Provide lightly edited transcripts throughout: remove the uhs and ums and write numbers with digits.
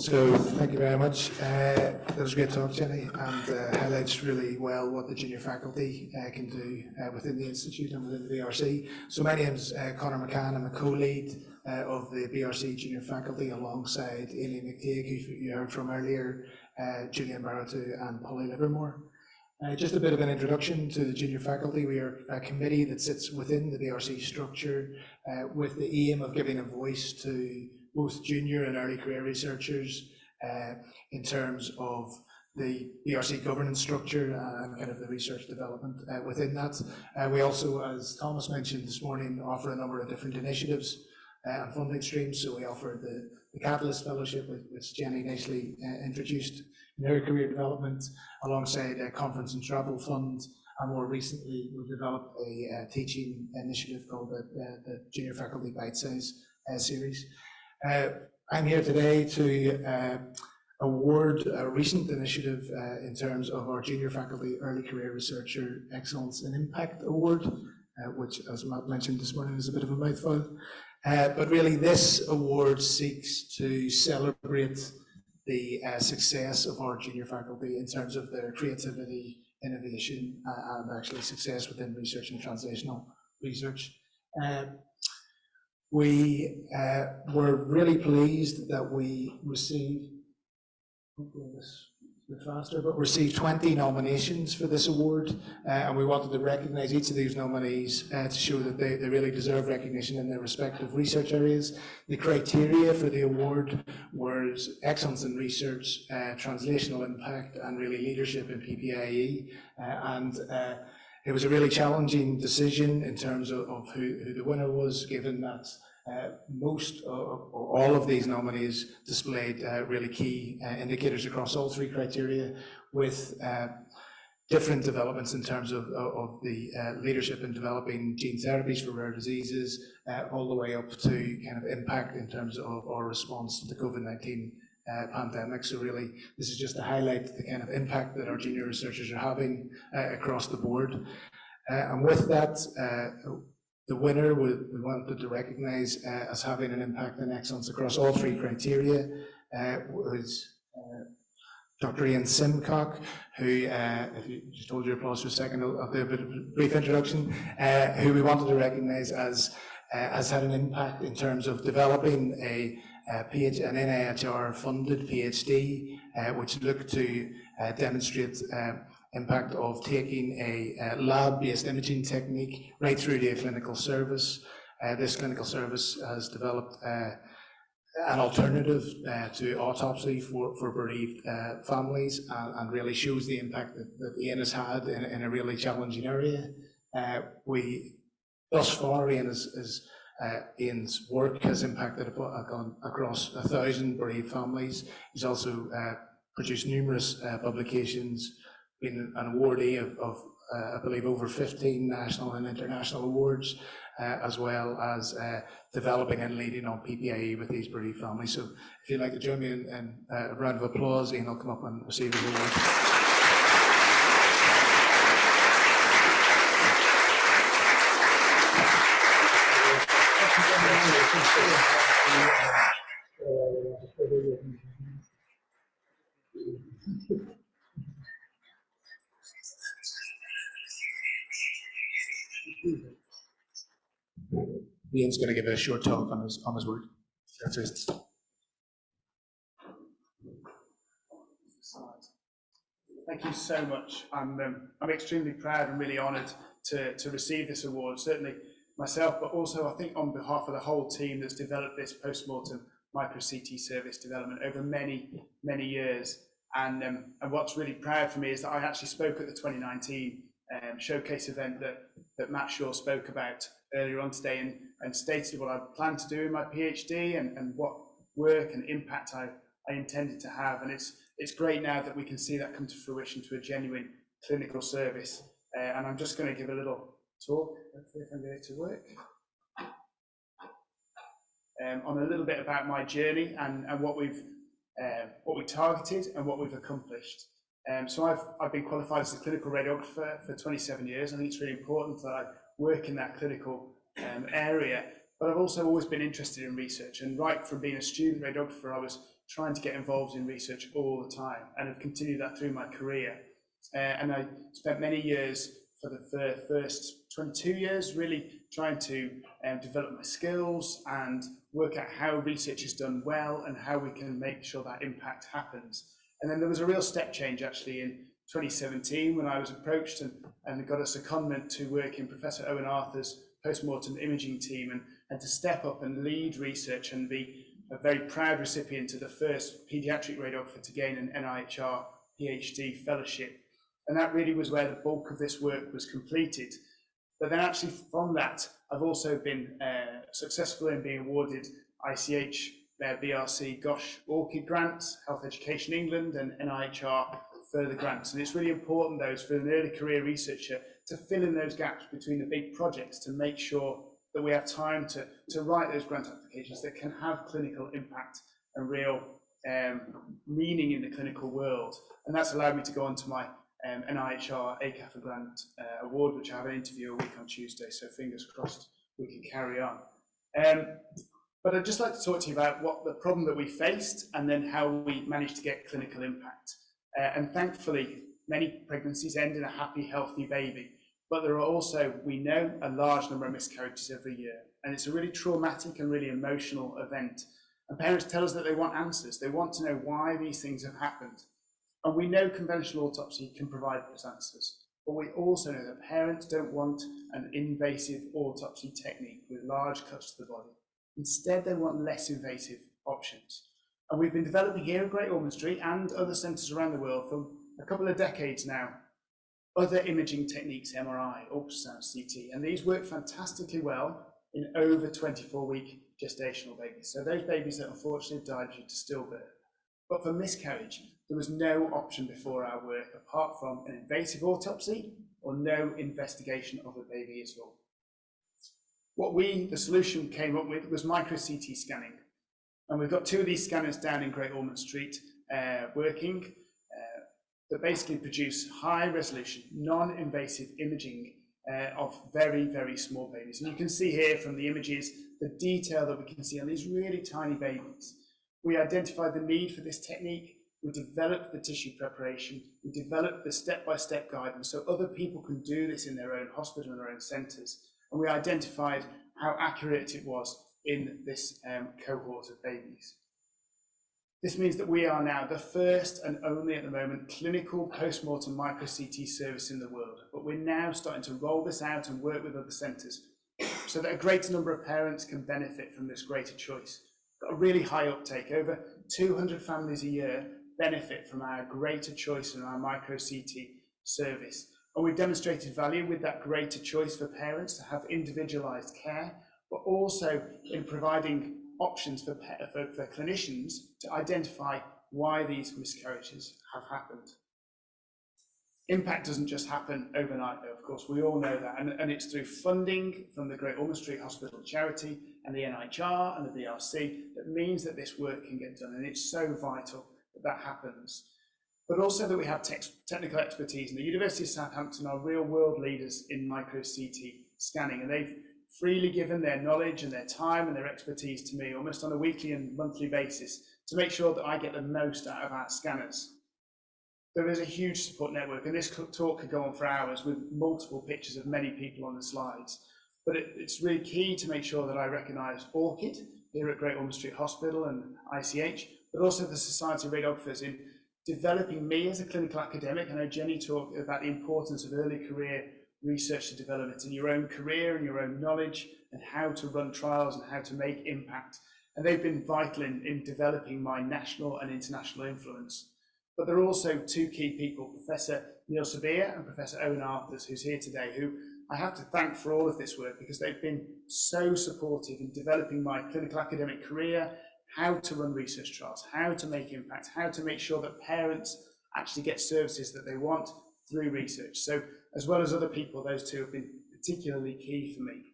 So thank you very much. That was a great talk, Jenny, and highlights really well what the junior faculty can do within the Institute and within the BRC. So my name's Conor McCann. I'm a co-lead of the BRC junior faculty alongside Ian McCaig, who you heard from earlier, Julian Barrett and Polly Livermore. Just a bit of an introduction to the junior faculty. We are a committee that sits within the BRC structure with the aim of giving a voice to both junior and early career researchers in terms of the BRC governance structure and kind of the research development within that. We also, as Thomas mentioned this morning, offer a number of different initiatives and funding streams. So we offer the Catalyst Fellowship, which Jenny nicely introduced in her career development, alongside a conference and travel fund. And more recently, we've developed a teaching initiative called the Junior Faculty Bite Size series. I'm here today to award a recent initiative in terms of our Junior Faculty Early Career Researcher Excellence in Impact Award, which, as Matt mentioned this morning, is a bit of a mouthful. But really, this award seeks to celebrate the success of our junior faculty in terms of their creativity, innovation, and actually success within research and translational research. We were really pleased that we received, received 20 nominations for this award, and we wanted to recognise each of these nominees to show that they really deserve recognition in their respective research areas. The criteria for the award was excellence in research, translational impact, and really leadership in PPIE, and it was a really challenging decision in terms of who the winner was, given that most or all of these nominees displayed really key indicators across all three criteria, with different developments in terms of the leadership in developing gene therapies for rare diseases, all the way up to kind of impact in terms of our response to the COVID-19 pandemic. So really, this is just to highlight the kind of impact that our junior researchers are having across the board. And with that, the winner we wanted to recognise as having an impact and excellence across all three criteria was Dr Ian Simcock, who, if you just hold your applause for a second, I'll do a bit of a brief introduction, who we wanted to recognise as had an impact in terms of developing an NIHR-funded PhD, which looked to demonstrate impact of taking a lab-based imaging technique right through to a clinical service. This clinical service has developed an alternative to autopsy for bereaved families, and really shows the impact that Ian has had in a really challenging area. Thus far, Ian's work has impacted across 1,000 bereaved families. He's also produced numerous publications, been an awardee of I believe over 15 national and international awards, as well as developing and leading on PPIE with these bereaved families. So if you'd like to join me in a round of applause, Ian will come up and receive his award. Ian's going to give a short talk on his work. That's it. Thank you so much. I'm extremely proud and really honoured to receive this award. Certainly myself, but also I think on behalf of the whole team that's developed this post-mortem micro-CT service development over many years. And what's really proud for me is that I actually spoke at the 2019 showcase event that Matt Shaw spoke about earlier on today, and stated what I plan to do in my PhD and what work and impact I intended to have. And it's great now that we can see that come to fruition to a genuine clinical service. And I'm just going to give a little talk, hopefully if I can get it to work, on a little bit about my journey and what we targeted and what we've accomplished. So I've been qualified as a clinical radiographer for 27 years. I think it's really important that I work in that clinical area, but I've also always been interested in research, and right from being a student radiographer, I was trying to get involved in research all the time, and have continued that through my career. And I spent many years, for the first 22 years, really trying to develop my skills and work out how research is done well and how we can make sure that impact happens. And then there was a real step change actually in 2017 when I was approached and got a secondment to work in Professor Owen Arthur's post-mortem imaging team and to step up and lead research and be a very proud recipient of the first paediatric radiographer to gain an NIHR PhD fellowship. And that really was where the bulk of this work was completed. But then actually from that, I've also been successful in being awarded ICH, BRC, GOSH, ORCID grants, Health Education England and NIHR further grants. And it's really important, those for an early career researcher, to fill in those gaps between the big projects to make sure that we have time to write those grant applications that can have clinical impact and real meaning in the clinical world. And that's allowed me to go on to my NIHR ACAFA grant award, which I have an interview a week on Tuesday, so fingers crossed we can carry on. But I'd just like to talk to you about what the problem that we faced and then how we managed to get clinical impact. And thankfully, many pregnancies end in a happy, healthy baby, but there are also, we know, a large number of miscarriages every year. And it's a really traumatic and really emotional event. And parents tell us that they want answers. They want to know why these things have happened. And we know conventional autopsy can provide those answers, but we also know that parents don't want an invasive autopsy technique with large cuts to the body. Instead, they want less invasive options. And we've been developing here at Great Ormond Street and other centres around the world for a couple of decades now, other imaging techniques, MRI, ultrasound, CT, and these work fantastically well in over 24-week gestational babies. So those babies that unfortunately died due to stillbirth. But for miscarriage, there was no option before our work apart from an invasive autopsy or no investigation of the baby at all. What the solution came up with was micro-CT scanning. And we've got two of these scanners down in Great Ormond Street working that basically produce high-resolution, non-invasive imaging of very, very small babies. And you can see here from the images the detail that we can see on these really tiny babies. We identified the need for this technique. We developed the tissue preparation. We developed the step-by-step guidance so other people can do this in their own hospital and their own centres. And we identified how accurate it was in this cohort of babies. This means that we are now the first and only at the moment clinical post-mortem micro-CT service in the world. But we're now starting to roll this out and work with other centres so that a greater number of parents can benefit from this greater choice. Got a really high uptake. Over 200 families a year benefit from our greater choice in our micro-CT service. And we've demonstrated value with that greater choice for parents to have individualised care, but also in providing options for clinicians to identify why these miscarriages have happened. Impact doesn't just happen overnight, though, of course, we all know that, and it's through funding from the Great Ormond Street Hospital Charity and the NIHR and the BRC that means that this work can get done, and it's so vital that that happens. But also that we have technical expertise, and the University of Southampton are real world leaders in micro-CT scanning, and they've freely given their knowledge and their time and their expertise to me almost on a weekly and monthly basis to make sure that I get the most out of our scanners. There is a huge support network, and this talk could go on for hours with multiple pictures of many people on the slides. But it's really key to make sure that I recognise ORCID here at Great Ormond Street Hospital and ICH, but also the Society of Radiographers in developing me as a clinical academic. I know Jenny talked about the importance of early career research to development in your own career and your own knowledge and how to run trials and how to make impact. And they've been vital in developing my national and international influence. But there are also two key people, Professor Neil Sabir and Professor Owen Arthurs, who's here today, who I have to thank for all of this work because they've been so supportive in developing my clinical academic career, how to run research trials, how to make impact, how to make sure that parents actually get services that they want through research. So as well as other people, those two have been particularly key for me.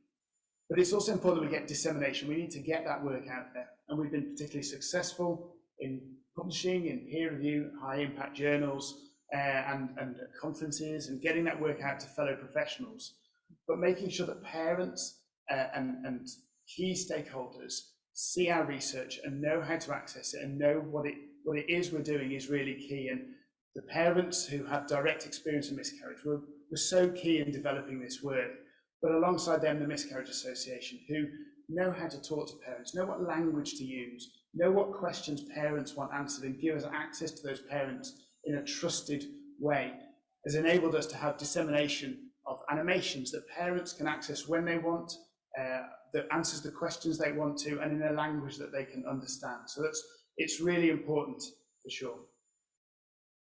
But it's also important that we get dissemination. We need to get that work out there. And we've been particularly successful in publishing in peer review, high impact journals and conferences and getting that work out to fellow professionals. But making sure that parents and key stakeholders see our research and know how to access it and know what it is we're doing is really key. And the parents who have direct experience of miscarriage were so key in developing this work. But alongside them, the Miscarriage Association, who know how to talk to parents, know what language to use, know what questions parents want answered, and give us access to those parents in a trusted way, has enabled us to have dissemination of animations that parents can access when they want, that answers the questions they want to, and in a language that they can understand. So it's really important for sure.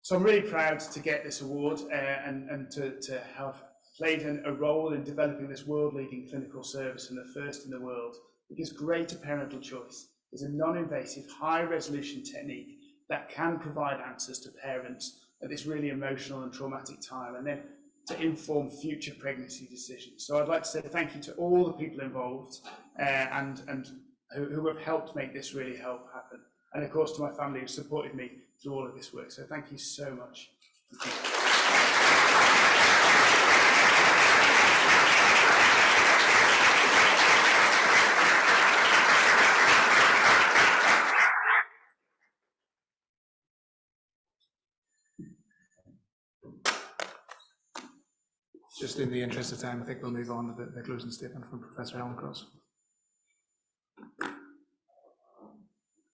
So I'm really proud to get this award and to have played a role in developing this world-leading clinical service and the first in the world. It gives greater parental choice. It's a non-invasive, high-resolution technique that can provide answers to parents at this really emotional and traumatic time, and then to inform future pregnancy decisions. So I'd like to say thank you to all the people involved and who have helped make this really happen. And of course to my family who supported me through all of this work. So thank you so much. Just in the interest of time, I think we'll move on to the closing statement from Professor Helen Cross.